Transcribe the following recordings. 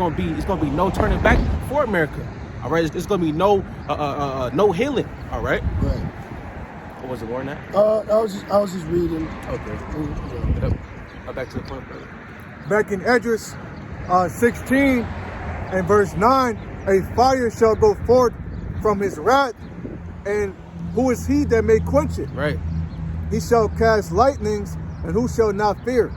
gonna be no turning back for America. All right, it's gonna be no healing. All right. Right. What was the war in that? I was just reading. Okay. Back to the point, brother. Back in Esdras 16 and verse 9, a fire shall go forth from his wrath, and who is he that may quench it? Right. He shall cast lightnings, and who shall not fear?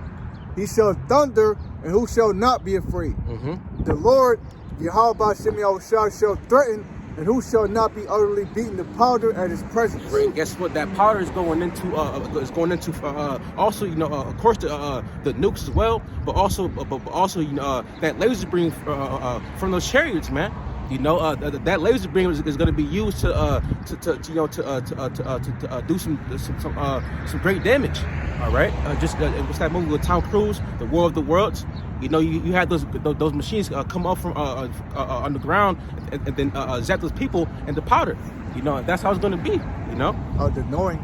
He shall thunder, and who shall not be afraid? Mm-hmm. The Lord, Yahweh Shem Yahushua, shall threaten, and who shall not be utterly beaten to powder at his presence? Right. And guess what? That powder is going into also, you know, of course the nukes as well, but also that laser beam from those chariots, man. You know, that laser beam is going to be used to do some great damage. All right, what's that movie with Tom Cruise, The War of the Worlds? You know, you had those machines come up from on the ground and then zap those people into powder. You know, that's how it's going to be. You know, The knowing.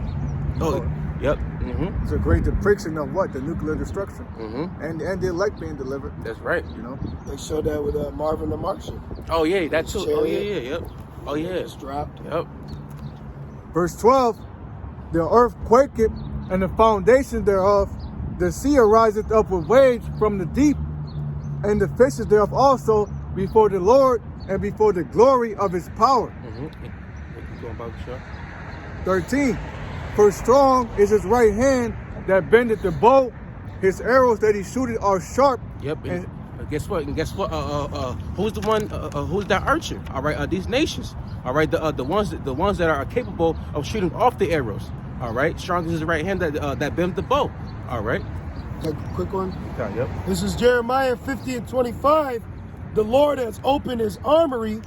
Oh, yep. Mm-hmm. It's a great depiction of what? The nuclear destruction. Mm-hmm. And the elect being delivered. That's right. You know, They showed that with Marvin the Martian. Oh yeah, that too. Oh yeah, yep. Oh yeah, It's dropped. yep. verse 12, the earth quaketh, and the foundation thereof, the sea ariseth up with waves from the deep, and the fishes thereof also before the Lord and before the glory of his power. Mm-hmm. Going back, sure. 13, for strong is his right hand that bendeth the bow, his arrows that he shooteth are sharp. Yep. And guess what? Who's the one? Who's that archer? All right. These nations. All right. The ones that are capable of shooting off the arrows. All right. Strong is his right hand that bends the bow. All right. Okay, quick one. Okay, yep. This is Jeremiah 50 and 25. The Lord has opened his armory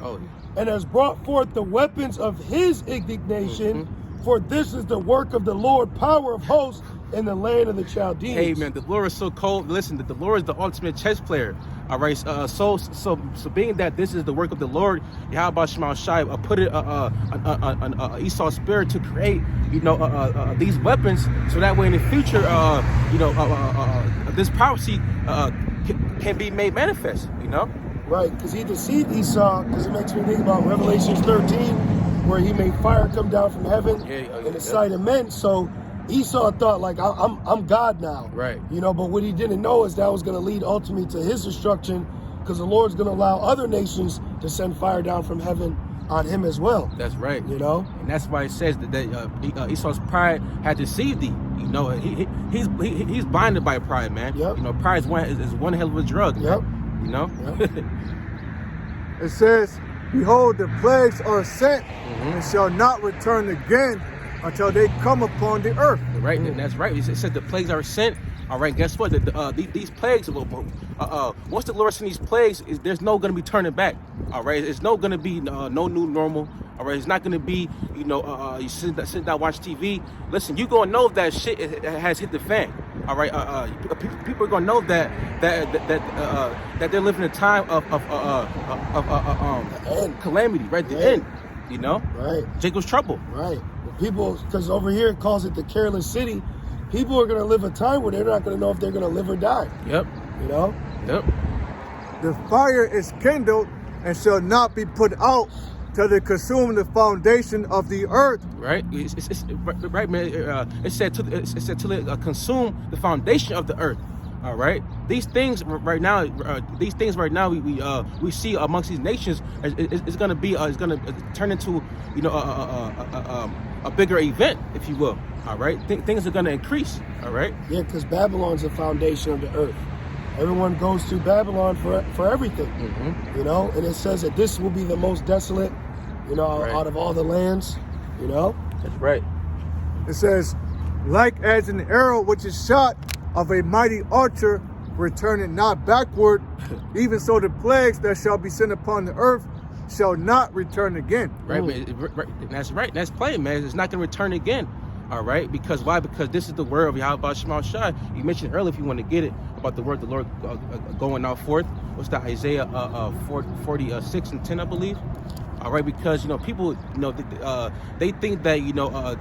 and has brought forth the weapons of his indignation. Mm-hmm. For this is the work of the Lord, power of hosts in the land of the Chaldeans. Hey man, the Lord is so cold. Listen, the Lord is the ultimate chess player. All right, so being that this is the work of the Lord, Yahweh Shema Shai put it Esau's spirit to create, these weapons, so that way in the future, this prophecy can be made manifest. You know. Right, because he deceived Esau. Because it makes me think about Revelation 13, where he made fire come down from heaven in the sight of men. So Esau thought, like, I'm God now. Right. But what he didn't know is that was going to lead ultimately to his destruction, because the Lord's going to allow other nations to send fire down from heaven on him as well. That's right. And that's why it says that Esau's pride had deceived thee. He's blinded by pride, man. Yep. Pride is one hell of a drug. Yep. Man. Yep. It says, behold, the plagues are sent and shall not return again until they come upon the earth. Right, and that's right. It said the plagues are sent. All right, guess what? These plagues, once the Lord sends these plagues, there's no going to be turning back. All right, it's no going to be no new normal. All right, it's not going to be, you sit down, watch TV. Listen, you're going to know that shit has hit the fan. All right, people are going to know that they're living a time of calamity, right? The end, Right. Jacob's trouble. Right. People, because over here it calls it the careless city. People are going to live a time where they're not going to know if they're going to live or die. Yep. Yep. The fire is kindled and shall not be put out till they consume the foundation of the earth. Right. It's right, man. It said till it consume the foundation of the earth. All right. These things right now we see amongst these nations is going to turn into a bigger event, if you will. All right. Things are going to increase. All right. Yeah, because Babylon's the foundation of the earth. Everyone goes to Babylon for everything. Mm-hmm. And it says that this will be the most desolate, out of all the lands. That's right. It says, like as an arrow which is shot of a mighty archer, returning not backward, even so the plagues that shall be sent upon the earth shall not return again. Right, that's right. That's plain, man. It's not going to return again. All right, because why? Because this is the word of Yahweh Shema Shai. You mentioned earlier, if you want to get it, about the word of the Lord going out forth. What's that? Isaiah 46 and 10, I believe. All right, because people, they think that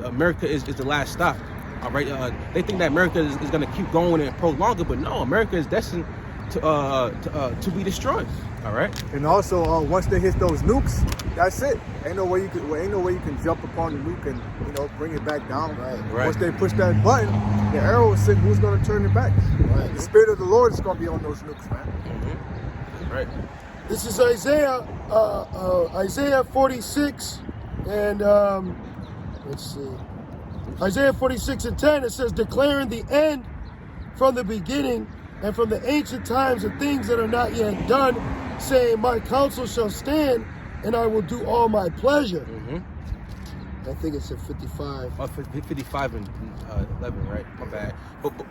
America is the last stop. All right, they think that America is going to keep going and prolong it, but no, America is destined to be destroyed. All right. And also, once they hit those nukes, that's it. Ain't no way you can jump upon the nuke and bring it back down. Right. Once they push that button, the arrow is sent. Who's going to turn it back? Right. The Spirit of the Lord is going to be on those nukes, man. Mm-hmm. Right. This is Isaiah 46, and let's see. Isaiah 46 and 10, it says, declaring the end from the beginning and from the ancient times of things that are not yet done, saying, my counsel shall stand, and I will do all my pleasure. Mm-hmm. I think it's at 55. 55 and 11, right? My bad.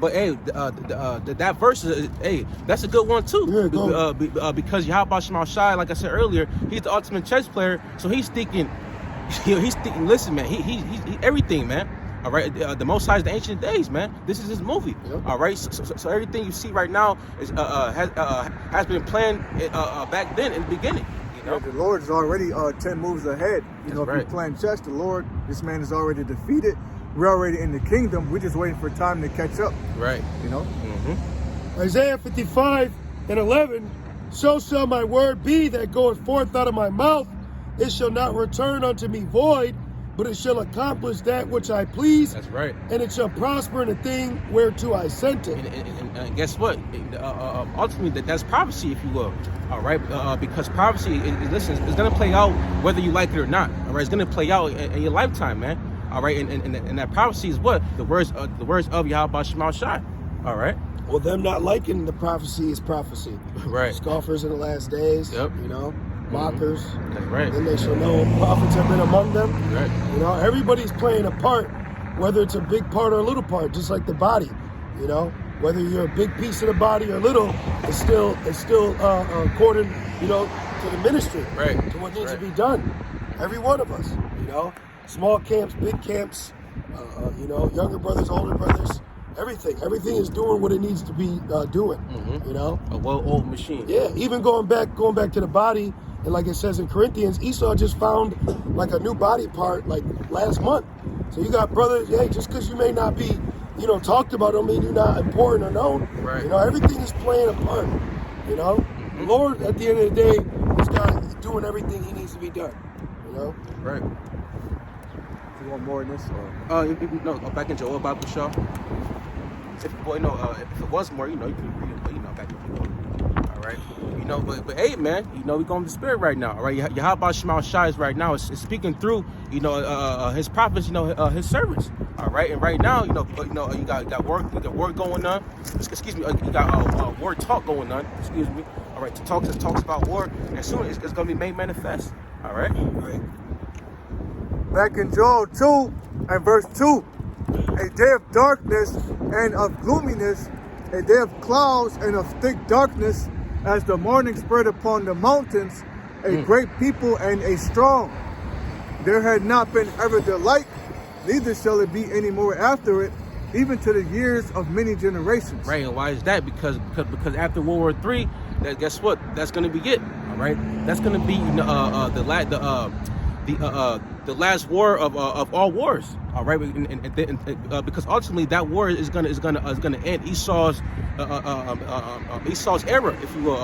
But hey, that verse is, hey, that's a good one too. Yeah, because Yahweh Shema Shai, like I said earlier, he's the ultimate chess player. So he's thinking, listen, man, he everything, man. All right, the Most High is the ancient days, man. This is his movie. Yep. All right, so everything you see right now is has been planned back then in the beginning. You know? The Lord is already 10 moves ahead. If you're playing chess, the Lord, this man is already defeated. We're already in the kingdom. We're just waiting for time to catch up. Right. You know? Mm-hmm. Isaiah 55 and 11, so shall my word be that goeth forth out of my mouth. It shall not return unto me void, but it shall accomplish that which I please. That's right. And it shall prosper in the thing whereto I sent it. And guess what? Ultimately, that's prophecy, if you will. All right, because prophecy, listen, it's going to play out whether you like it or not. All right, it's going to play out in your lifetime, man. All right, and that prophecy is what the words of Yahweh Shema Shai. All right. Well, them not liking the prophecy is prophecy. Right. Scoffers in the last days. Yep. You know. Mockers. That's right. Then they shall know prophets have been among them. Right. You know, everybody's playing a part, whether it's a big part or a little part, just like the body. You know, whether you're a big piece of the body or little, it's still according, you know, to the ministry, right, to what needs to be done. Every one of us, you know, small camps, big camps, you know, younger brothers, older brothers. Everything is doing what it needs to be doing. Mm-hmm. You know, a well-oiled machine. Yeah, even going back to the body. And like it says in Corinthians, Esau just found like a new body part like last month. So you got brothers, hey, just because you may not be, you know, talked about don't mean you're not important or known. Right. You know, everything is playing a part. You know, the Lord at the end of the day is doing everything he needs to be done. You know? Right. You want more in this? Or? No, back in Joel Bible show. If it was more, you know, you could read it, but you know, back in Joel. All right. You know, but hey, man, you know, we going to the Spirit right now, all right? Yahweh Shema Shai is right now is speaking through, you know, his prophets, you know, his servants, all right? And right now, you got word going on. Excuse me, you got word talk going on. Excuse me. All right, talks about war, and soon it's going to be made manifest. All right. Right. Back in Joel 2 and verse 2, a day of darkness and of gloominess, a day of clouds and of thick darkness, as the morning spread upon the mountains, a great people and a strong. There had not been ever the like, neither shall it be any more after it, even to the years of many generations. Right, and why is that? Because after World War III, guess what? That's going to be it. All right, that's going to be the last war of all wars. All right, because ultimately that war is gonna end Esau's era, if you will,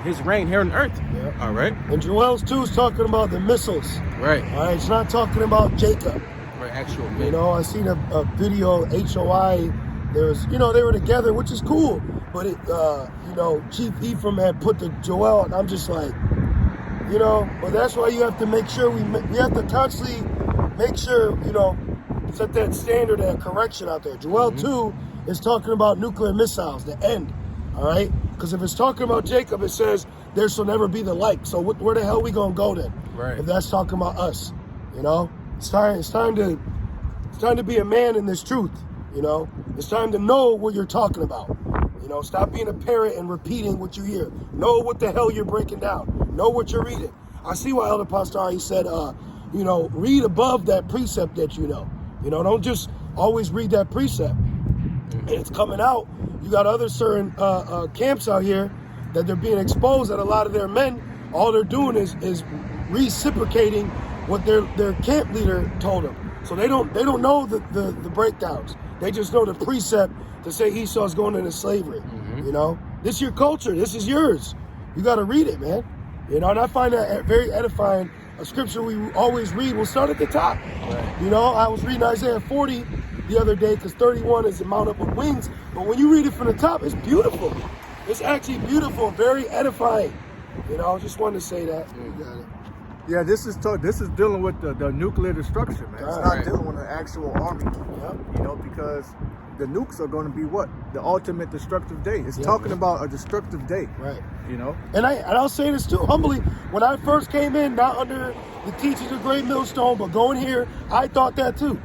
his reign here on earth. Yeah. All right. And Joel 2 is talking about the missiles. Right. All right. It's not talking about Jacob. Right. Actual. Man. You know, I seen a video HOI. There's, you know, they were together, which is cool. But it, you know, Chief Ephraim had put the Joel, and I'm just like, you know. But that's why you have to make sure we have to constantly make sure, you know, set that standard and correction out there. Joel 2 is talking about nuclear missiles, the end. All right? Because if it's talking about Jacob, it says there shall never be the like. So where the hell we gonna go then? Right. If that's talking about us, you know, it's time to be a man in this truth. You know, it's time to know what you're talking about. You know, stop being a parrot and repeating what you hear. Know what the hell you're breaking down. Know what you're reading. I see why Elder Pastor, he said, you know, read above that precept that you know. You know, don't just always read that precept. And it's coming out. You got other certain camps out here that they're being exposed that a lot of their men, all they're doing is reciprocating what their camp leader told them. So they don't know the breakdowns. They just know the precept to say Esau's going into slavery. You know, This is your culture. This is yours. You got to read it, man. You know, and I find that very edifying. A scripture we always read, we'll start at the top. Right. You know, I was reading Isaiah 40 the other day because 31 is the mount up with wings. But when you read it from the top, it's beautiful. It's actually beautiful, very edifying. You know, I just wanted to say that. You got it. Yeah, this is dealing with the nuclear destruction, man. It's not Right. dealing with an actual army. Yep. You know, because the nukes are going to be what? The ultimate destructive day. It's Yeah, talking man. about a destructive day. Right. You know? And I'll say this too, humbly, when I first came in, not under the teachings of Great Millstone, but going here, I thought that too.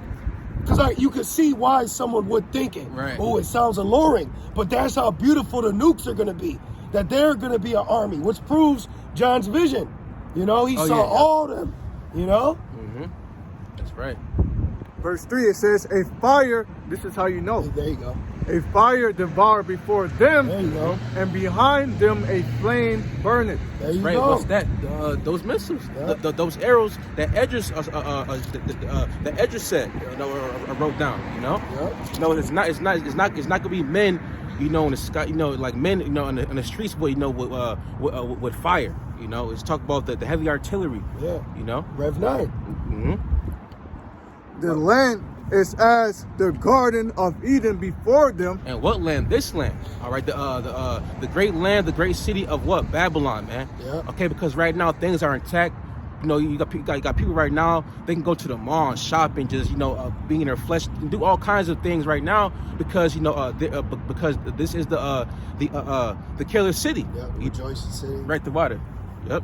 Because you could see why someone would think it. Right. Oh, it sounds alluring. But that's how beautiful the nukes are going to be. That they're going to be an army, which proves John's vision. You know, he saw all them, you know? Mm-hmm. That's right. Verse 3, it says, a fire, this is how you know. There you go. A fire devoured before them, There you go. and behind them a flame burneth. There you Right, go. what's that? Those missiles, Yeah. those arrows that Edris, the Edris said, you know, or wrote down. You know, Yep. you know, it's not gonna be men, you know, in the sky, you know, like men, you know, in the streets, but you know, with fire. You know, it's talk about the heavy artillery. Yeah. You know. Rev 9. Mm-hmm. The land is as the Garden of Eden before them. And what land? This land. All right, the great land, the great city of what? Babylon, man. Yeah. Okay, because right now things are intact. You know, you got people right now. They can go to the mall and shop and just, you know, be in their flesh, and do all kinds of things right now because, you know, because this is the killer city. Yep. Rejoicing City. Right, the water. Yep.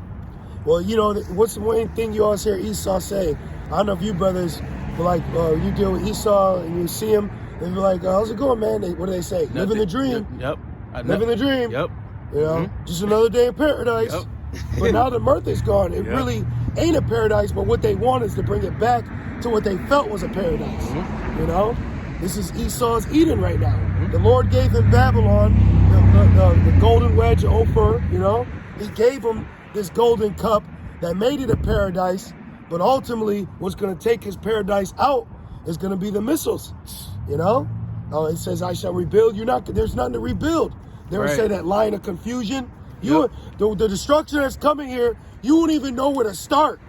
Well, you know, what's the one thing you always hear Esau say? I don't know if you brothers, but like you deal with Esau and you see him, and you're like, how's it going, man? What do they say? Living the dream. Yep. Living the dream. Yep. You know, just another day in paradise. Yep. But now the mirth is gone. It Yep. really ain't a paradise, but what they want is to bring it back to what they felt was a paradise. You know? This is Esau's Eden right now. The Lord gave him Babylon, the golden wedge of Ophir, you know? He gave him this golden cup that made it a paradise, but ultimately what's going to take his paradise out is going to be the missiles, you know? It says, I shall rebuild. There's nothing to rebuild. They would Right. say that line of confusion. The destruction that's coming here, you won't even know where to start.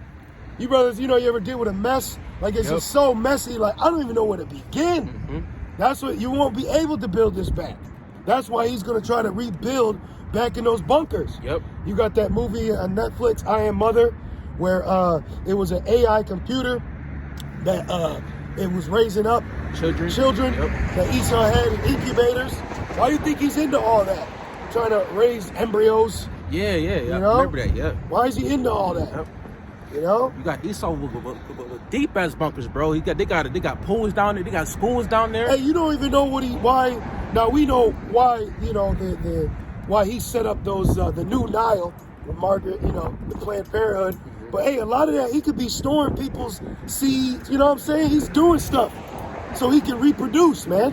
You brothers, you know, you ever deal with a mess? Like it's just so messy, like I don't even know where to begin. That's what you won't be able to build this back. That's why he's gonna try to rebuild back in those bunkers. Yep. You got that movie on Netflix, I Am Mother, where it was an AI computer that it was raising up children that Esau had in incubators. Why do you think he's into all that? Trying to raise embryos. Yeah. You know? I remember that. Yeah. Why is he into all that? Yep. You know? You got Esau with deep ass bunkers, bro. They got pools down there. They got schools down there. Hey, you don't even know why. Now we know why. You know why he set up those the new Nile with Margaret. You know, the Planned Parenthood. But hey, a lot of that he could be storing people's seeds. You know what I'm saying? He's doing stuff so he can reproduce, man.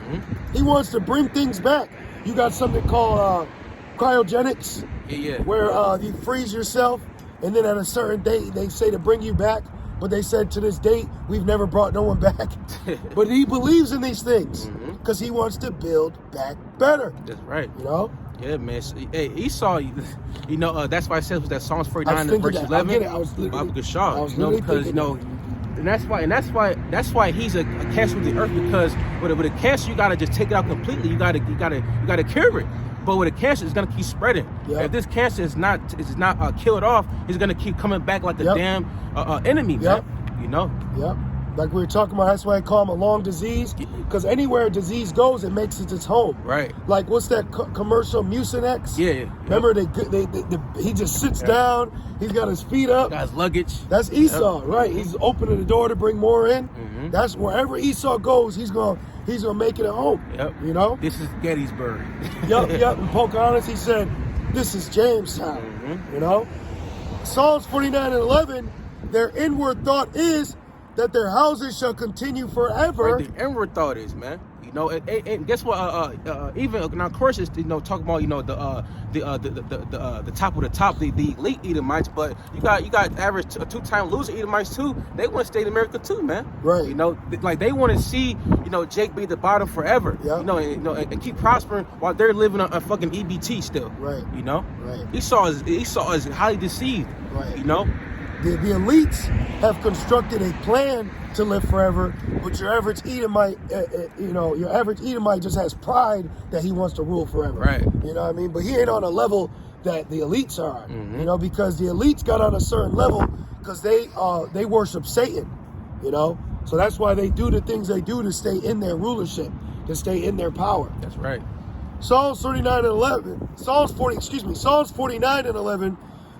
He wants to bring things back. You got something called cryogenics, where you freeze yourself, and then at a certain date they say to bring you back. But they said to this date we've never brought no one back. But he believes in these things because he wants to build back better. That's right. You know? Yeah, man. Hey, Esau, you know, that's why I said it was that Psalms 49 and verse 11. I get it. I was literally because you know, and that's why he's a cancer of the earth, because with a cancer you gotta just take it out completely. You gotta cure it. But with a cancer, it's gonna keep spreading. Yep. If this cancer is not killed off, it's gonna keep coming back like a damn enemy, man. You know. Yep. Like we were talking about, that's why I call him a long disease, because anywhere a disease goes, it makes it its home. Right. Like what's that commercial, Mucinex? Yeah. Remember he just sits down, he's got his feet up. Got his luggage. That's Esau, right? He's opening the door to bring more in. That's wherever Esau goes, he's gonna make it a home. Yep. You know? This is Gettysburg. Yep. And Pocahontas, he said, this is Jamestown. You know? Psalms 49 and 11, their inward thought is that their houses shall continue forever. Right, the inward thought is, man. You know, and guess what? Even now, of course, it's talking about the top of the top, the elite Edomites, but you got average two-time loser Edomites too. They want to stay in America too, man. Right. You know, like they want to see Jake be the bottom forever. Yeah. And keep prospering while they're living on a fucking EBT still. Right. You know. Right. Esau is highly deceived. Right. You know. The elites have constructed a plan to live forever, but your average Edomite, your average Edomite just has pride that he wants to rule forever. Right. You know what I mean? But he ain't on a level that the elites are. Mm-hmm. Because the elites got on a certain level because they worship Satan. So that's why they do the things they do to stay in their rulership, to stay in their power. That's right. Psalms 49 and 11. Psalms 49 and 11.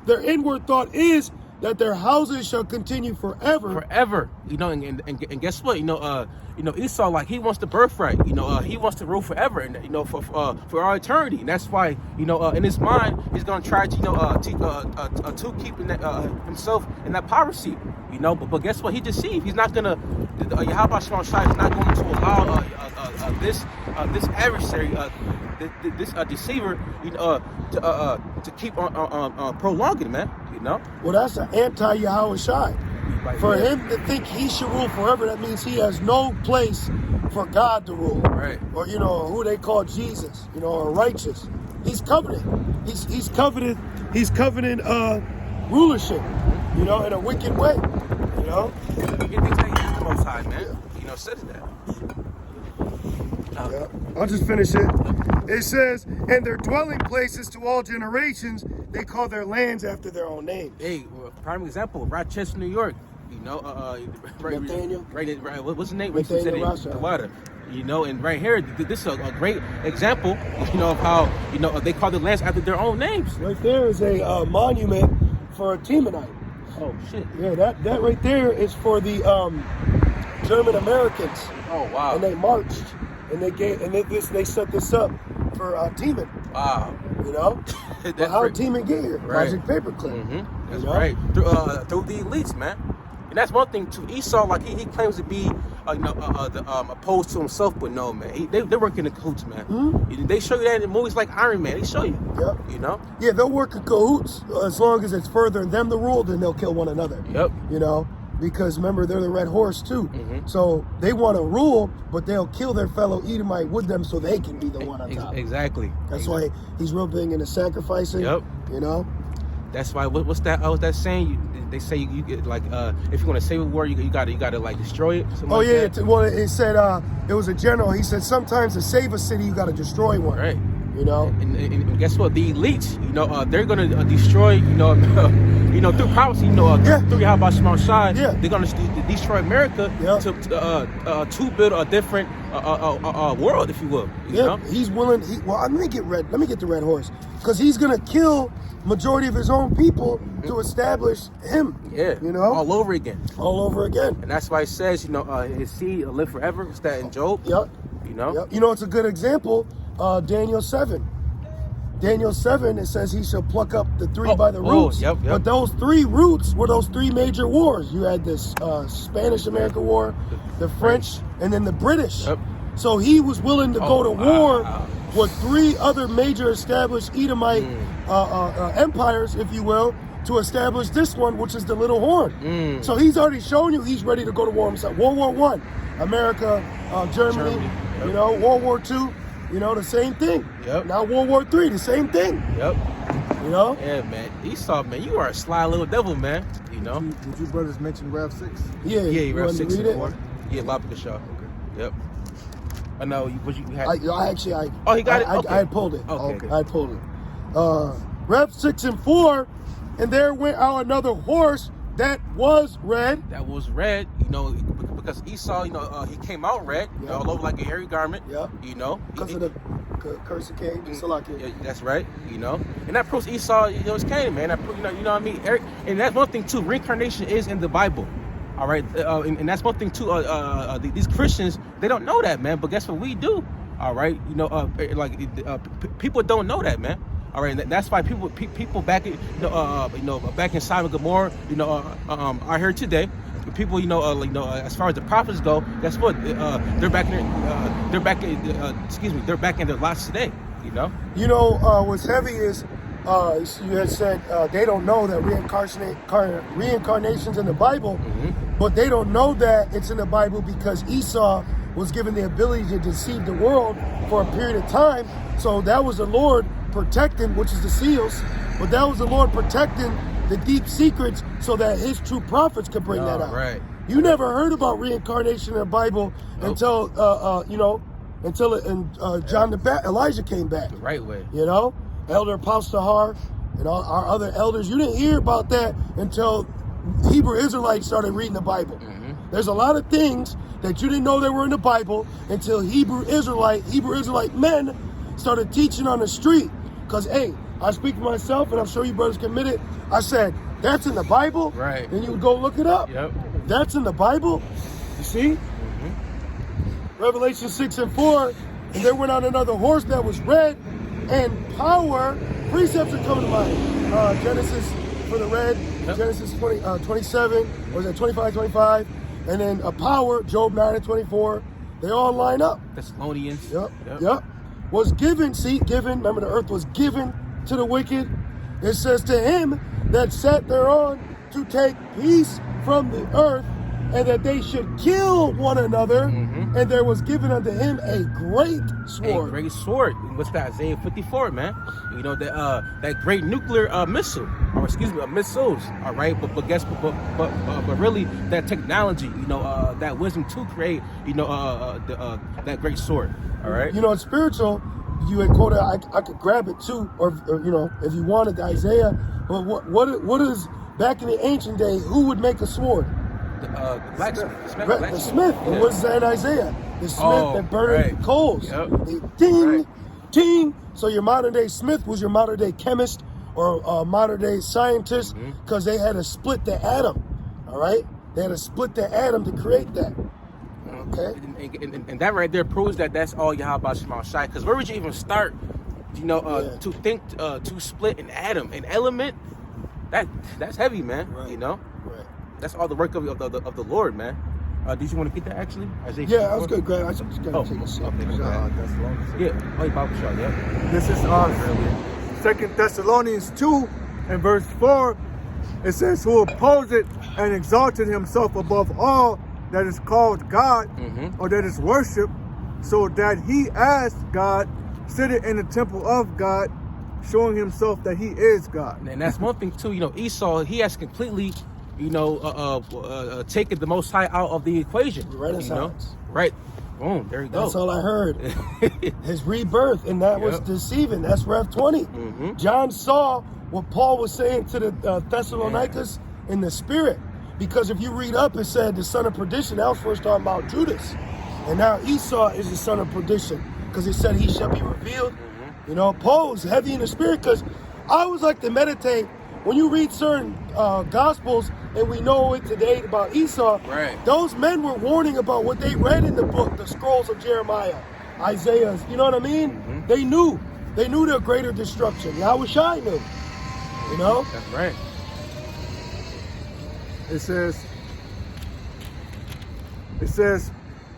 Their inward thought is that their houses shall continue forever. Forever, and guess what? Esau, like, he wants the birthright. He wants to rule forever, and for all eternity. And that's why, in his mind, he's gonna try to keep himself in that power seat. But guess what? He deceived. He's not gonna. Yahweh Shema Shai is not going to allow this adversary, this deceiver, to keep on prolonging, man. Well, that's an anti-Yahweh Shai. For him to think he should rule forever, that means he has no place for God to rule. Right. Or, who they call Jesus, or righteous. He's covenant. He's covenant rulership, in a wicked way, He thinks that he's the Most High, man. Says that. Yeah. I'll just finish it. It says, and their dwelling places to all generations, they call their lands after their own names. Hey, prime example, Rochester, New York. Nathaniel. Right. What's the name? Nathaniel Rothschild. And right here, this is a great example, of how, they call the lands after their own names. Right there is a monument for a Temanite. Oh, shit. Yeah, that right there is for the German Americans. Oh, wow. And they marched, and they set this up for Teman. Wow. But how did Teman get here? Right. Project Paperclip. Mm-hmm. That's right. Through the elites, man. And that's one thing too. Esau, like he claims to be, opposed to himself, but no, man. They work in the cahoots, man. Mm-hmm. They show you that in movies like Iron Man. They show you. Yep. Yeah, they'll work in cahoots as long as it's furthering them to rule. Then they'll kill one another. Yep. Because remember, they're the red horse too. Mm-hmm. So they want to rule, but they'll kill their fellow Edomite with them so they can be the one on top. Exactly. That's why he's real big into sacrificing. Yep. That's why what's that saying? They say you get like if you want to save a war, you gotta like destroy it. Oh yeah. Well, it said it was a general. He said sometimes to save a city you gotta destroy one. Right. And guess what? The elites, they're gonna destroy, through prophecy, through Yahweh Shema Shai, they're gonna destroy America to build a different world, if you will. You know? He's willing. Let me get the red horse, because he's gonna kill majority of his own people to establish him. Yeah. All over again. All over again. And that's why it says, his seed will live forever. It's that in Job. Yep. It's a good example. Daniel 7. Daniel 7, it says he shall pluck up the three by the roots. Yep. But those three roots were those three major wars. You had this Spanish-American War, the French, and then the British. Yep. So he was willing to go to war with three other major established Edomite empires, if you will, to establish this one, which is the Little Horn. So he's already shown you he's ready to go to war himself. World War I, America, Germany. Yep. World War II. The same thing. Yep. Now World War III, the same thing. Yep. Yeah, man. Esau, man, you are a sly little devil, man. Did you brothers mention Rev 6? Yeah, Rev 6 and 4. It? Yeah, Lobby Shaw. Okay. Yep. I know. What you had? I he got it? Okay. I pulled it. Okay. I pulled it. Rev 6 and 4, and there went out another horse that was red. That was red, because Esau, he came out red, all over like a hairy garment. Yeah. Because of the curse of Cain, yeah, that's right. And that proves Esau, is Cain, man. That proves, you know what I mean. And that's one thing too. Reincarnation is in the Bible. All right, and that's one thing too. These Christians, they don't know that, man. But guess what we do? All right, people don't know that, man. All right, and that's why people back in back in Sodom and Gomorrah, are here today. people, as far as the prophets go, guess what? They're back in they're back in their lots today. What's heavy is you had said they don't know that reincarnation's in the Bible, but they don't know that it's in the Bible because Esau was given the ability to deceive the world for a period of time. So that was the Lord protecting, which is the seals, but that was the Lord protecting the deep secrets so that his true prophets could bring that out. Right. You never heard about reincarnation in the Bible until Elijah came back. The right way. Elder Apostle Har and all our other elders, you didn't hear about that until Hebrew Israelites started reading the Bible. There's a lot of things that you didn't know that were in the Bible until Hebrew Israelite men started teaching on the street. Because, hey, I speak for myself, and I'm sure you brothers can admit it. I said, that's in the Bible? Right. And you would go look it up. Yep. That's in the Bible? You see? Revelation 6:4, and there went on another horse that was red, and power, precepts are coming to mind. Genesis for the red, Genesis 27, or is that 25, and then a power, Job 9:24. They all line up. Thessalonians. Yep. Was given, remember the earth was given to the wicked. It says to him that sat thereon to take peace from the earth, and that they should kill one another, and there was given unto him a great sword. A great sword. What's that? Isaiah 54, man. That great nuclear missile, or excuse me, missiles. All right, but really that technology, that wisdom to create, that great sword. All right. It's spiritual. You had quoted. I could grab it too, or if you wanted the Isaiah. But what is back in the ancient day? Who would make a sword? The blacksmith. The smith. And what's that in Isaiah? The smith that burned coals. Yep. Ding, ding. So your modern day smith was your modern day chemist or modern day scientist, because they had to split the atom. All right, they had to split the atom to create that. Okay. And that right there proves that that's all Yahweh Shema Shai. Because where would you even start, to think to split an atom, an element? That's heavy, man. Right. Right. That's all the work of the Lord, man. Did you want to get that actually? Isaiah 54? I was good, Greg. I just gotta take a sip. Okay. Bible shot. Yeah. This is 2 Thessalonians 2 and verse 4. It says, who opposed and exalted himself above all that is called God, or that is worshipped, so that he as God sitteth in the temple of God, showing himself that he is God. And that's one thing too. Esau, he has completely, taken the Most High out of the equation. Renaissance. Right. Boom. There you go. That's all I heard. His rebirth, and that was deceiving. That's Rev 20. John saw what Paul was saying to the Thessalonians in the spirit. Because if you read up, it said the son of perdition. That was first talking about Judas. And now Esau is the son of perdition, because it said he shall be revealed. Paul was heavy in the spirit, because I always like to meditate. When you read certain Gospels, and we know it today about Esau, those men were warning about what they read in the book, the scrolls of Jeremiah, Isaiah. You know what I mean? They knew their greater destruction. Yahweh Shai knew. That's right. It says,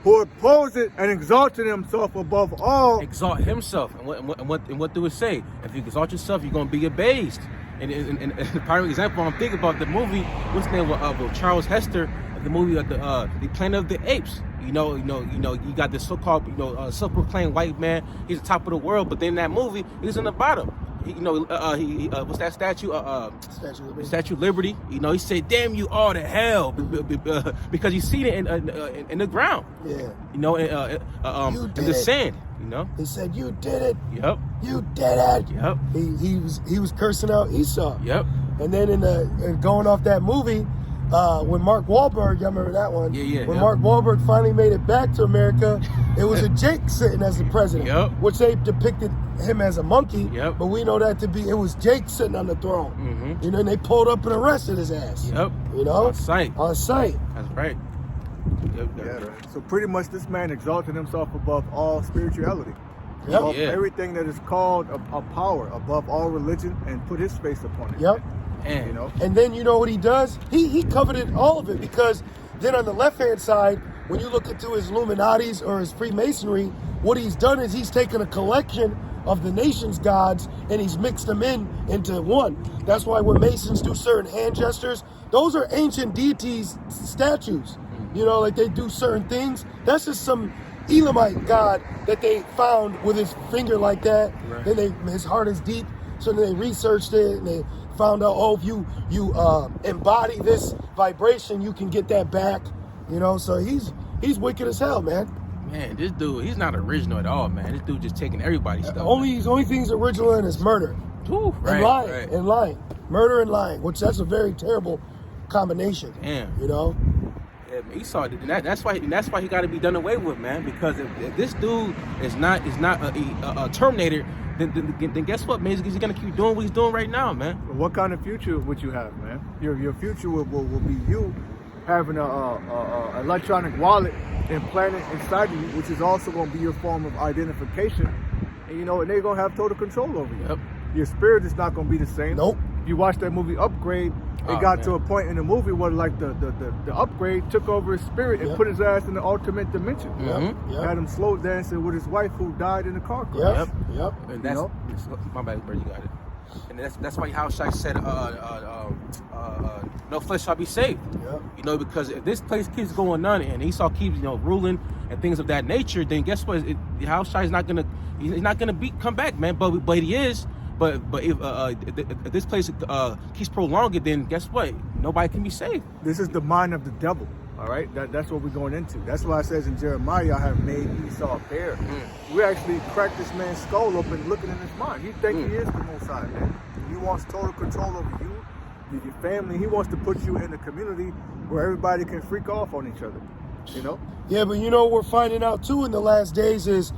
who opposed it and exalted himself above all. Exalt himself. And what do it say? If you exalt yourself, you're going to be abased. And the prime example, I'm thinking about the movie, what's the name of Charles Hester, the movie of the Planet of the Apes. You got this so-called, self-proclaimed white man. He's the top of the world, but then in that movie, he's in the bottom. What's that statue? Statue of Liberty. He said, "Damn you all to hell," because he's seen it in the ground. Yeah. In the sand. He said, "You did it." Yep. You did it. Yep. He was cursing out Esau. Yep. And then in going off that movie, when Mark Wahlberg, y'all remember that one? When Mark Wahlberg finally made it back to America, it was a Jake sitting as the president, which they depicted him as a monkey, but we know that to be, it was Jake sitting on the throne. And they pulled up and arrested his ass. On sight. That's right. So pretty much this man exalted himself above all spirituality. Above everything that is called a power, above all religion, and put his face upon it. Man. You know? And then you know what he does? He coveted all of it, because then on the left-hand side, when you look into his Illuminatis or his Freemasonry, what he's done is he's taken a collection of the nation's gods and he's mixed them into one. That's why when Masons do certain hand gestures, those are ancient deities statues. You know, like they do certain things. That's just some Elamite god that they found with his finger like that. Right. Then his heart is deep. So then they researched it and they found out, oh, if you embody this vibration, you can get that back. You know, so he's wicked as hell, man. Man, this dude, he's not original at all, man. This dude just taking everybody's stuff. Only thing's original in is murder. Ooh, right, and lying. right. And lying. Murder and lying, which that's a very terrible combination. Damn. You know? Yeah, Esau did that. That's why he got to be done away with, man. Because if this dude is not a Terminator, then guess what, man? He's gonna keep doing what he's doing right now, man. What kind of future would you have, man? Your future will be you having a electronic wallet implanted inside of you, which is also going to be your form of identification. And you know, and they're going to have total control over you. Yep. Your spirit is not going to be the same. Nope. You watch that movie Upgrade, it got to a point in the movie where like the upgrade took over his spirit and put his ass in the ultimate dimension. Had him slow dancing with his wife who died in the car crash. Yep. And that's my bad, bro. You got it. And that's why Shai said, no flesh shall be saved. Yep. You know, because if this place keeps going on and Esau keeps, ruling and things of that nature, then guess what? Shai is not gonna come back, man. But he is. But if this place keeps prolonging, then guess what? Nobody can be saved. This is the mind of the devil. All right, that's what we're going into. That's why it says in Jeremiah, I have made Esau bare. We actually cracked this man's skull open, looking in his mind. He thinks he is the Most High, man. He wants total control over you, your family. He wants to put you in a community where everybody can freak off on each other. You know? Yeah, but what we're finding out too in the last days is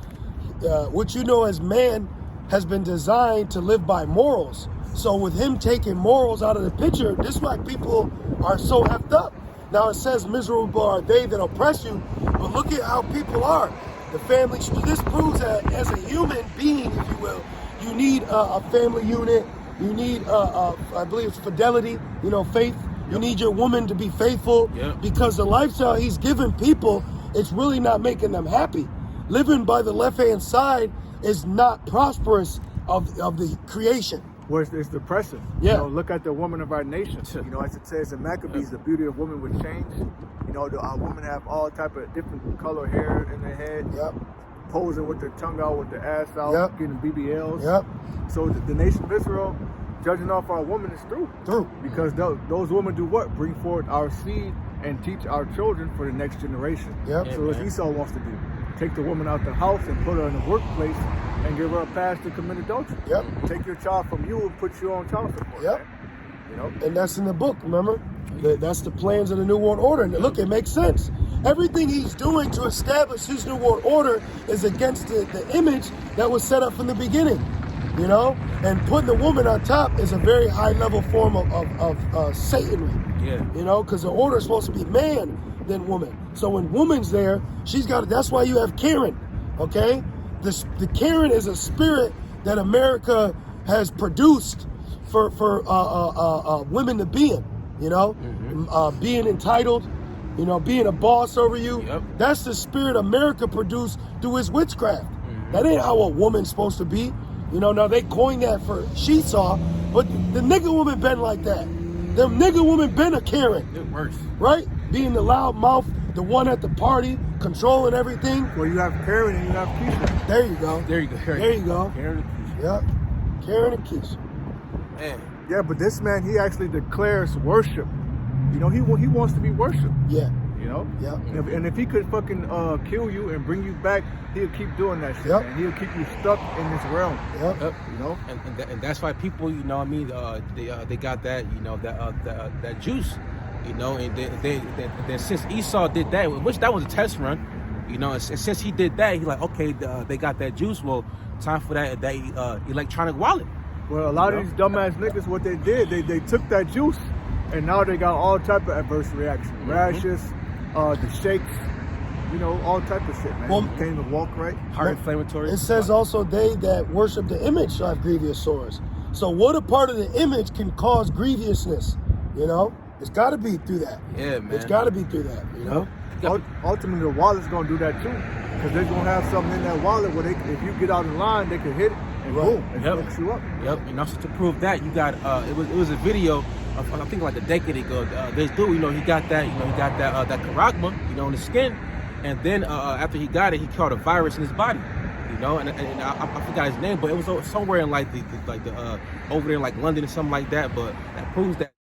what as man has been designed to live by morals. So with him taking morals out of the picture, this is why people are so effed up. Now it says, miserable are they that oppress you, but look at how people are. The family, this proves that as a human being, if you will, you need a family unit, you need, I believe it's fidelity, faith. You need your woman to be faithful because the lifestyle he's giving people, it's really not making them happy. Living by the left-hand side is not prosperous of the creation. Well, it's depressing. Yeah. Look at the woman of our nation. As it says in Maccabees, the beauty of women would change. Our women have all type of different color hair in their head. Yep. Posing with their tongue out, with their ass out, getting BBLs. Yep. So the nation of Israel, judging off our women is through. Because those women do what? Bring forth our seed and teach our children for the next generation. Yep. So as Esau wants to do. Take the woman out the house and put her in the workplace and give her a pass to commit adultery. Yep. Take your child from you and put you on child support. Yep. Man. And that's in the book, remember? That's the plans of the New World Order. And look, it makes sense. Everything he's doing to establish his New World Order is against the image that was set up from the beginning. And putting the woman on top is a very high level form of Satanry. Yeah. Because the order is supposed to be man than woman. So when woman's there, that's why you have Karen, okay? The Karen is a spirit that America has produced for women to be in, being entitled, being a boss over you. Yep. That's the spirit America produced through his witchcraft. That ain't how a woman's supposed to be. Now they coined that for Esau, but the nigga woman been like that. The nigga woman been a Karen. It worse. Right? Being the loud mouth, the one at the party, controlling everything. Well, you have Karen and you have Keisha. There you go. There you go. There you go. Karen and Keisha. Yep. Karen and Keisha. Man. Yeah, but this man, he actually declares worship. He wants to be worshipped. Yeah. Yeah. Yep. And if he could fucking kill you and bring you back, he'll keep doing that shit. Yep. And he'll keep you stuck in this realm. Yep. And that's why people, they got that, that juice, and then since Esau did that, which that was a test run, and since he did that, he's like, okay, they got that juice. Well, time for that electronic wallet. Well, a lot of these dumbass niggas, what they did, they took that juice, and now they got all type of adverse reactions, rashes, the shakes, all type of shit, man. Well, can't even walk right. Heart inflammatory. It says also they that worship the image shall have grievous sores. So what a part of the image can cause grievousness, you know? It's got to be through that. Yeah, man. It's got to be through that, you know? Ultimately, the wallet's gonna do that too, because they're gonna have something in that wallet where if you get out of line, they can hit it and boom, and fuck you up. Yep. And also to prove that, you got it was a video of, I think like a decade ago. This dude, you know, he got that that karagma, you know, in the skin, and then after he got it, he caught a virus in his body. You know, and I forgot his name, but it was somewhere in like the over there in like London or something like that. But that proves that.